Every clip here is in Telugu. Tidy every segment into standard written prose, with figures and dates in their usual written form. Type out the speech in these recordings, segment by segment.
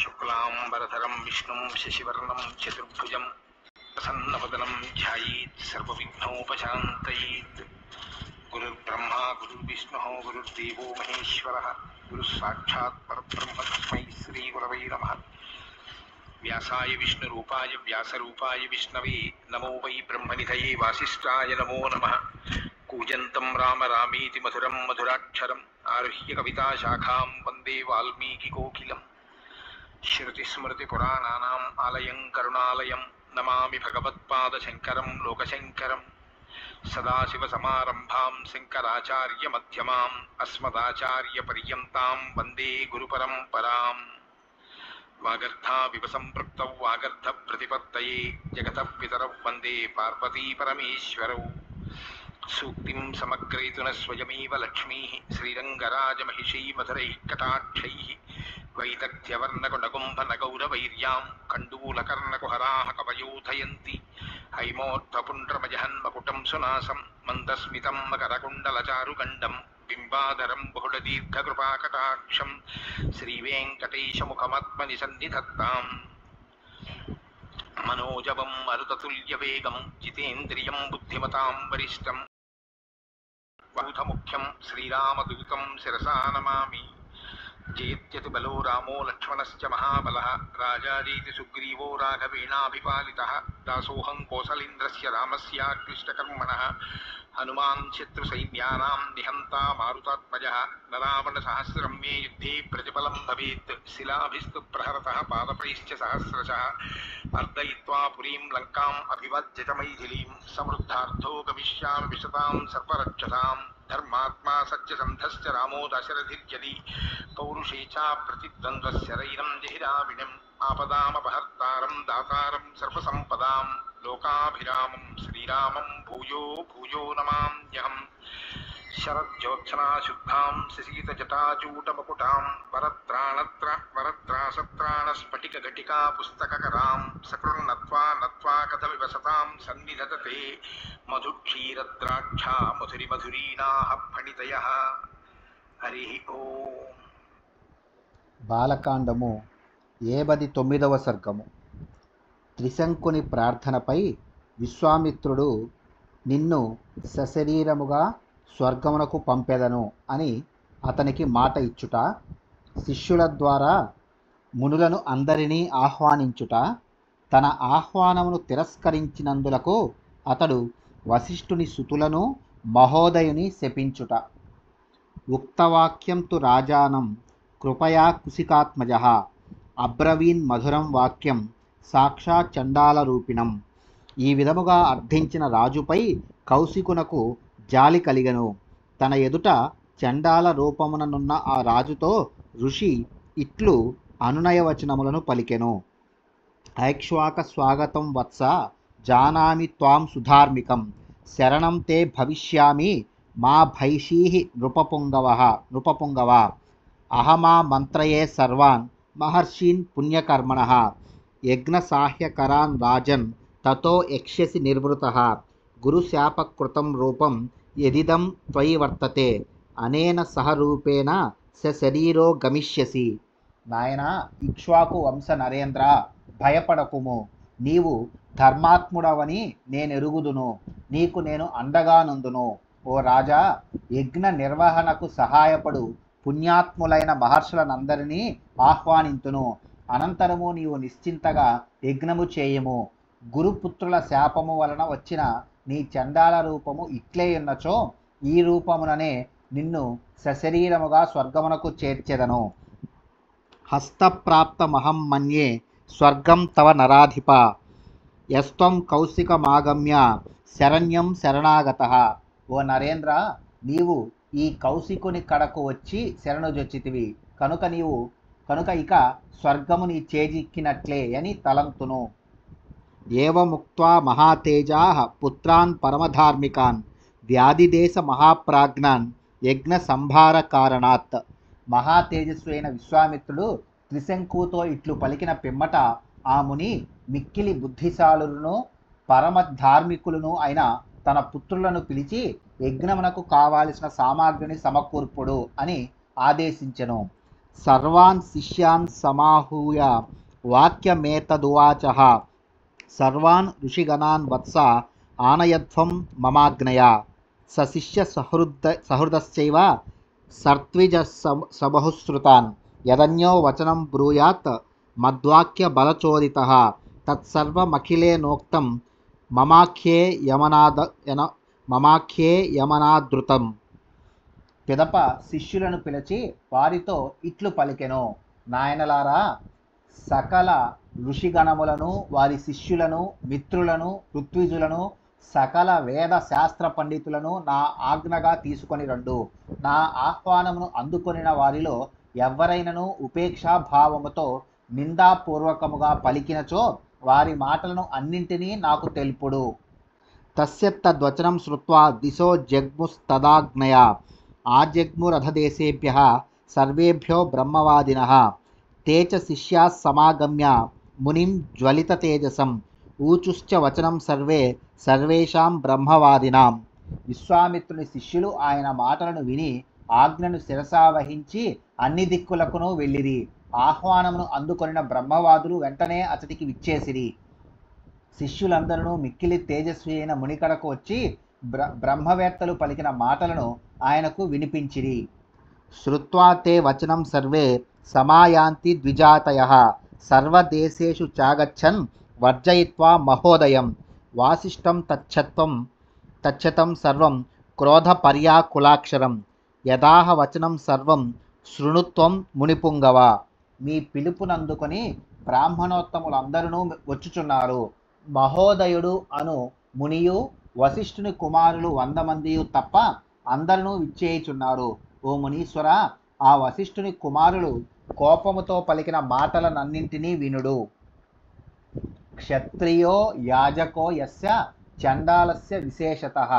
శుక్లాంబరధరం విష్ణుం శశివర్ణం చతుర్భుజం ప్రసన్నవదనం ధ్యాయేత్ సర్వవిఘ్నోపశాంతయేత్. గురుర్బ్రహ్మా గురుర్విష్ణుః గురుర్దేవో మహేశ్వరः గురుః సాక్షాత్ పరబ్రహ్మ తస్మై శ్రీగురవై నమః. వ్యాసాయ విష్ణురూపాయ వ్యాసరూపాయ విష్ణవే నమో వై బ్రహ్మనిధయే వాసిష్ఠాయ నమో నమః. కూజంతం రామ రామేతి మధురం మధురాక్షరం ఆరుహ్య కవితాశాఖాం వందే వాల్మీకికోకిలం. శృతిస్మృతిపురాణానాం ఆలయం కరుణాలయం నమామి భగవత్పాదశంకరం లోకశంకరం. సదాశివసమారంభాం శంకరాచార్యమధ్యమాం అస్మదాచార్యపర్యంతాం వందే గురుపరంపరాం. వాగర్ధావివ సంపృక్తౌ వాగర్ధప్రతిపత్తయే జగతః పితరౌ వందే పార్వతీపరమేశ్వరౌ. సూక్తిం సమగ్రయతున స్వయమేవ లక్ష్మీః శ్రీరంగరాజమహిషీ మధురైః కటాక్షైః. వైదగ్ధ్యవర్ణగుణగుంభనగౌరవైర్యాం కండూలకర్ణకుహరాः కవయోధయంతి. హైమోర్ధపుండ్రమజహన్మకుటం సునాసం మందస్మితం మకరకుండలచారుగండం బింబాధరం బహుళదీర్ఘకృపాకటాక్షం శ్రీవేంకటేశముఖమాత్మని సన్నిధత్తాం. మనోజవం మరుతతుల్యవేగం జితేంద్రియం బుద్ధిమతాం వరిష్టం ముఖ్యం శ్రీరామదూతం శిరసా నమామి. జయత్యతి బలో రామో లక్ష్మణశ్చ మహాబలః రాజాదేతి సుగ్రీవో రాఘవేణాభిపాలితః. దాసోహం కోసలేంద్రస్య రామస్యాక్లిష్టకర్మణః హనుమాన్ శత్రుసైన్యానాం నిహంతా మారుతాత్మజः. నరావణసహస్రం మే యుద్ధే ప్రతిఫలం భవేత్ శిలాభిస్తు ప్రహరతः పాదపైశ్చ సహస్రశः. అర్దయిత్వా పురీం లంకాం అభివజ్యత మైథిలీం సమృద్ధార్థో గమిష్యామి విశతాం సర్వరక్షసాం. ధర్మాత్మా సత్యసంధశ్చ రామో దశరథిర్యది పౌరుషే చ ప్రతిద్వంద్వశరైరం జహిరావిణం. ఆపదామపహర్తారం దాతారం సర్వసంపదాం లోకాభిరామం శ్రీరామం భూయో భూయో నమామ్యహం. శరజ్యోత్సనాశుద్ధాం శశీతజటాజూటమకుటాం వరత్రాసత్రాణస్ఫటికఘటికా పుస్తకకరాం. సకృన్నత్వా నత్వా కథమివ సతాం సన్నిధతతే మధుక్షీరద్రాక్షా మధురిమధురీణాః ఫణితయః. హరి ఓం. బాలకాండము 79వ సర్గము. త్రిశంకుని ప్రార్థనపై విశ్వామిత్రుడు నిన్ను సశరీరముగా స్వర్గమునకు పంపెదను అని అతనికి మాట ఇచ్చుట, శిష్యుల ద్వారా మునులను అందరినీ ఆహ్వానించుట, తన ఆహ్వానమును తిరస్కరించినందులకు అతడు వశిష్ఠుని సుతులను మహోదయుని శపించుట. ఉక్తవాక్యం తు రాజానం కృపయా కుశికాత్మజః అబ్రవీన్ మధురం వాక్యం సాక్షాత్ చండాల రూపిణం. ఈ విధముగా అర్థించిన రాజుపై కౌశికునకు జాలి కలిగెను. తన ఎదుట చండాల రూపముననున్న ఆ రాజుతో ఋషి ఇట్లు అనునయవచనములను పలికెను. ఐక్ష్వాక స్వాగతం వత్స జానామి త్వాం సుధార్మికం శరణం తే భవిష్యామి మా భైషీః నృపపుంగవ. అహమా మంత్రయే సర్వాన్ మహర్షీన్ పుణ్యకర్మణః యజ్ఞసాహ్యకరాన్ రాజన్ తతో యక్ష్యసి నిర్వృతః. గురుశాపకృతం రూపం యదిదం త్వయి వర్తతే అనేన సహ రూపేణ సశరీరో గమిష్యసి. నాయనా ఇక్ష్వాకు వంశ నరేంద్ర, భయపడకుము. నీవు ధర్మాత్ముడవని నేనెరుగుదును. నీకు నేను అండగానుందును. ఓ రాజా, యజ్ఞ నిర్వహణకు సహాయపడు పుణ్యాత్ములైన మహర్షులనందరినీ ఆహ్వానింతును. అనంతరము నీవు నిశ్చింతగా యజ్ఞము చేయము. గురుపుత్రుల శాపము వలన వచ్చిన నీ చండాల రూపము ఇట్లే ఉన్నచో ఈ రూపముననే నిన్ను సశరీరముగా స్వర్గమునకు చేర్చెదను. హస్తప్రాప్తమహం మన్యే స్వర్గం తవ నరాధిప యస్త్వం కౌశికమాగమ్య శరణ్యం శరణాగతః. ఓ నరేంద్ర, నీవు ఈ కౌశికుని కడకు వచ్చి శరణుజొచ్చితివి కనుక ఇక స్వర్గము నీ చేజిక్కినట్లే అని తలంతును. ఏవముక్త్వా మహాతేజాః పుత్రాన్ పరమధార్మికాన్ వ్యాధిదేశ మహాప్రాజ్ఞాన్ యజ్ఞ సంభార కారణాత్. మహాతేజస్సు అయిన విశ్వామిత్రుడు త్రిశంకుతో ఇట్లు పలికిన పిమ్మట ఆ ముని మిక్కిలి బుద్ధిశాలులను పరమధార్మికులను అయిన తన పుత్రులను పిలిచి యజ్ఞమునకు కావాల్సిన సామాగ్రిని సమకూర్పుడు అని ఆదేశించెను. సర్వాన్ శిష్యాన్ సమాహూయ వాక్యమేతదువాచః సర్వాన్ ఋషిగణాన్ వత్స ఆనయధ్వం మమాజ్ఞయా స శిష్య సహృదశ్చైవ సర్త్విజ సబహుశ్రుతాన్ యదన్యో వచనం బ్రూయాత్ మద్వాక్య బలచోదితః తత్సర్వమఖిలేనోక్తం మమాఖ్యే యమనాదృతం. పిదప శిష్యులను పిలిచి వారితో ఇట్లు పలికెను, నాయనలారా, సకల ఋషిగణములను వారి శిష్యులను మిత్రులను ఋత్విజులను సకల వేద శాస్త్ర పండితులను నా ఆజ్ఞగా తీసుకొని రండు. నా ఆహ్వానమును అందుకొనిన వారిలో ఎవరైనను ఉపేక్షా భావముతో నిందాపూర్వకముగా పలికినచో వారి మాటలను అన్నింటినీ నాకు తెలుపుడు. తస్య తద్వచనం శ్రుత్వా దిశో జగ్ముస్తదాజ్ఞయా ఆజగ్మురథదేశేభ్యః సర్వేభ్యో బ్రహ్మవాదినః తే చ శిష్యాः సమాగమ్య మునిం జ్వలిత తేజసం ఊచుశ్చ వచనం సర్వేషాం బ్రహ్మవాదినాం. విశ్వామిత్రుని శిష్యులు ఆయన మాటలను విని ఆజ్ఞను శిరసావహించి అన్ని దిక్కులకును వెళ్ళిరి. ఆహ్వానమును అందుకొనిన బ్రహ్మవాదులు వెంటనే అతడికి విచ్చేసిరి. శిష్యులందరూ మిక్కిలి తేజస్వి అయిన మునికడకు వచ్చి బ్రహ్మవేత్తలు పలికిన మాటలను ఆయనకు వినిపించిరి. శ్రుత్వా తే వచనం సర్వే సమాయాంతి ద్విజాతయః సర్వదేశేషు చాగచ్చన్ వర్జయిత్వా మహోదయం వాసిష్టం తచ్చతం సర్వం క్రోధపర్యాకులాక్షరం యదాహ వచనం సర్వం శృణుత్వం మునిపుంగవ. మీ పిలుపునందుకొని బ్రాహ్మణోత్తములందరూ వచ్చుచున్నారు. మహోదయుడు అను మునియు వశిష్ఠుని కుమారులు 100 మందియు తప్ప అందరూ విచ్చేయుచున్నారు. ఓ మునీశ్వర, ఆ వశిష్ఠుని కుమారులు కోపముతో పలికిన మాటలనన్నింటినీ వినుడు. క్షత్రియో యాజకో యస్య చండాలస్య విశేషతః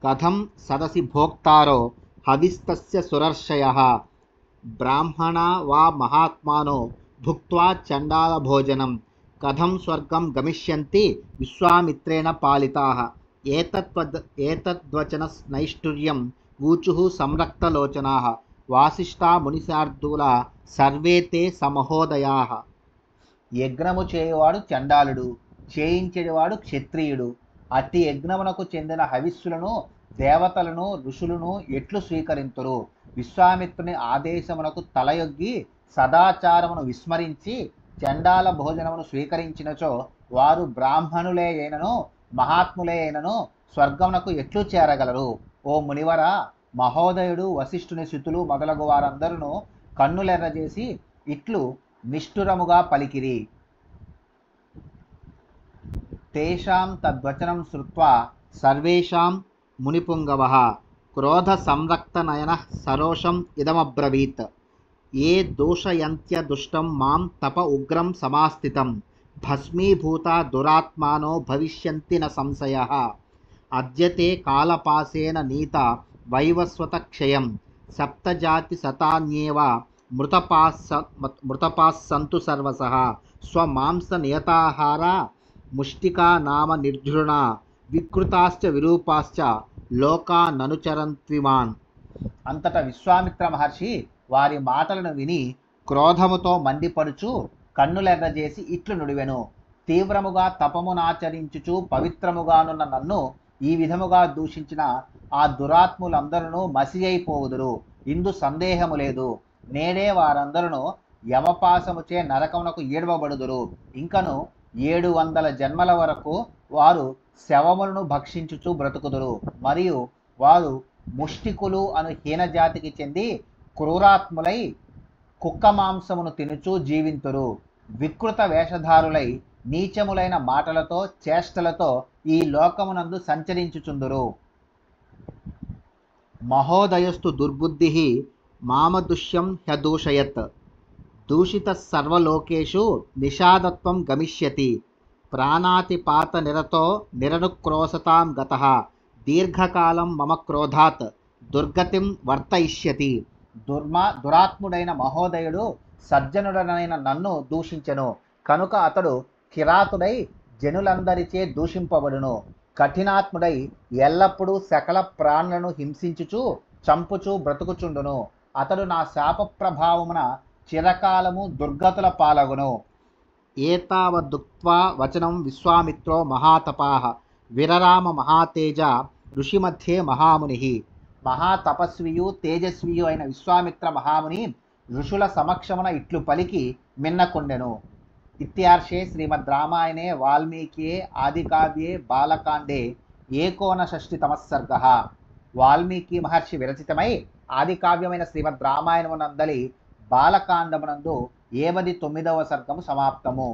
కథం సదసి భోక్తారో హవిస్తస్య సురర్షయః బ్రాహ్మణా వా మహాత్మానో భుక్త్వా చండాల భోజనం కథం స్వర్గం గమిష్యంతి విశ్వామిత్రేణ పాలితాః ఏతద్వచన నైష్ఠుర్యం ఊచుః సంరక్తలోచనాః వాసిష్ఠా మునిశార్దూల సర్వే తే సమహోదయాః. యజ్ఞము చేయువాడు చండాలుడు, చేయించేవాడు క్షత్రియుడు. అట్టి యజ్ఞమునకు చెందిన హవిస్సులను దేవతలను ఋషులను ఎట్లు స్వీకరింతురు? విశ్వామిత్రుని ఆదేశమునకు తలయొగ్గి సదాచారమును విస్మరించి చండాల భోజనమును స్వీకరించినచో వారు బ్రాహ్మణులే అయినను మహాత్ములే అయినను స్వర్గమునకు ఎట్లు చేరగలరు? ఓ మునివర, మహోదయుడు వశిష్ఠుని శృతులు మొదలగు వారందరూ కన్నులెర్రజేసి ఇట్లు నిష్ఠురముగా పలికిరి. తేషాం తద్వచనం శ్రుత్వా సర్వేషాం మునిపుంగవః క్రోధ సంరక్తనయనః సరోషం ఇదమబ్రవీత్ ఏ దూషయంత్య దుష్టం మాం తప ఉగ్రం సమాస్థితం భస్మీభూతా దురాత్మానో భవిష్యంతి న సంశయః అద్యతే కాలపాసేన నీత వైవస్వత క్షయం సప్తజాతి శతాన్యేవ మృతపాస్సంతు సర్వసః స్వమాంస నియతాహార ముష్టికా నామ నిర్జృణ వికృతాశ్చ విరూపాశ్చ లోకా ననుచరంత్విమాన్. అంతటా విశ్వామిత్ర మహర్షి వారి మాటలను విని క్రోధముతో మండిపడుచు కన్నులెర్రజేసి ఇట్లు నుడివెను. తీవ్రముగా తపమునాచరించుచు పవిత్రముగానున్న నన్ను ఈ విధముగా దూషించిన ఆ దురాత్ములందరూ మసి అయిపోవుదురు. ఇందు సందేహము లేదు. నేడే వారందరూ యమపాసముచే నరకమునకు ఈడవబడుదురు. ఇంకను 700 జన్మల వరకు వారు శవములను భక్షించుచు బ్రతుకుదురు. మరియు వారు ముష్టికులు అను హీనజాతికి చెంది క్రూరాత్ములై కుక్క మాంసమును తినుచు జీవింతురు. వికృత వేషధారులై నీచములైన మాటలతో చేష్టలతో ఈ లోకమునందు సంచరించుచుందురు. మహోదయస్తు దుర్బుద్ధిః మామదుష్యం హ్యదూషయత్ దూషితః సర్వలోకేషు నిషాదత్వం గమిష్యతి ప్రాణాతిపాత నిరతో నిరనుక్రోశతాం గతః దీర్ఘకాలం మమ క్రోధాత్ దుర్గతిం వర్తయిష్యతి. దురాత్ముడైన మహోదయుడు సజ్జనుడనైన నన్ను దూషించెను కనుక అతడు కిరాతుడై జనులందరిచే దూషింపబడును. కఠినాత్ముడై ఎల్లప్పుడూ సకల ప్రాణులను హింసించుచు చంపుచు బ్రతుకుచుండును. అతడు నా శాప ప్రభావమున చిరకాలము దుర్గతుల పాలగును. ఏతావదుక్త్వా వచనం విశ్వామిత్రో మహాతపాః విరరామ మహాతేజ ఋషిమధ్యే మహాముని. మహాతపస్వియు తేజస్వియు అయిన విశ్వామిత్ర మహాముని ఋషుల సమక్షమున ఇట్లు పలికి మిన్నకొండెను. ఇత్యార్షే శ్రీమద్ రామాయణే వాల్మీకియే ఆదికావ్యే బాలకాండే ఏకోనషష్టితమః సర్గః. వాల్మీకి మహర్షి విరచితమై ఆదికావ్యమైన శ్రీమద్ రామాయణమునందలి బాలకాండమునందు 79వ సర్గము సమాప్తము.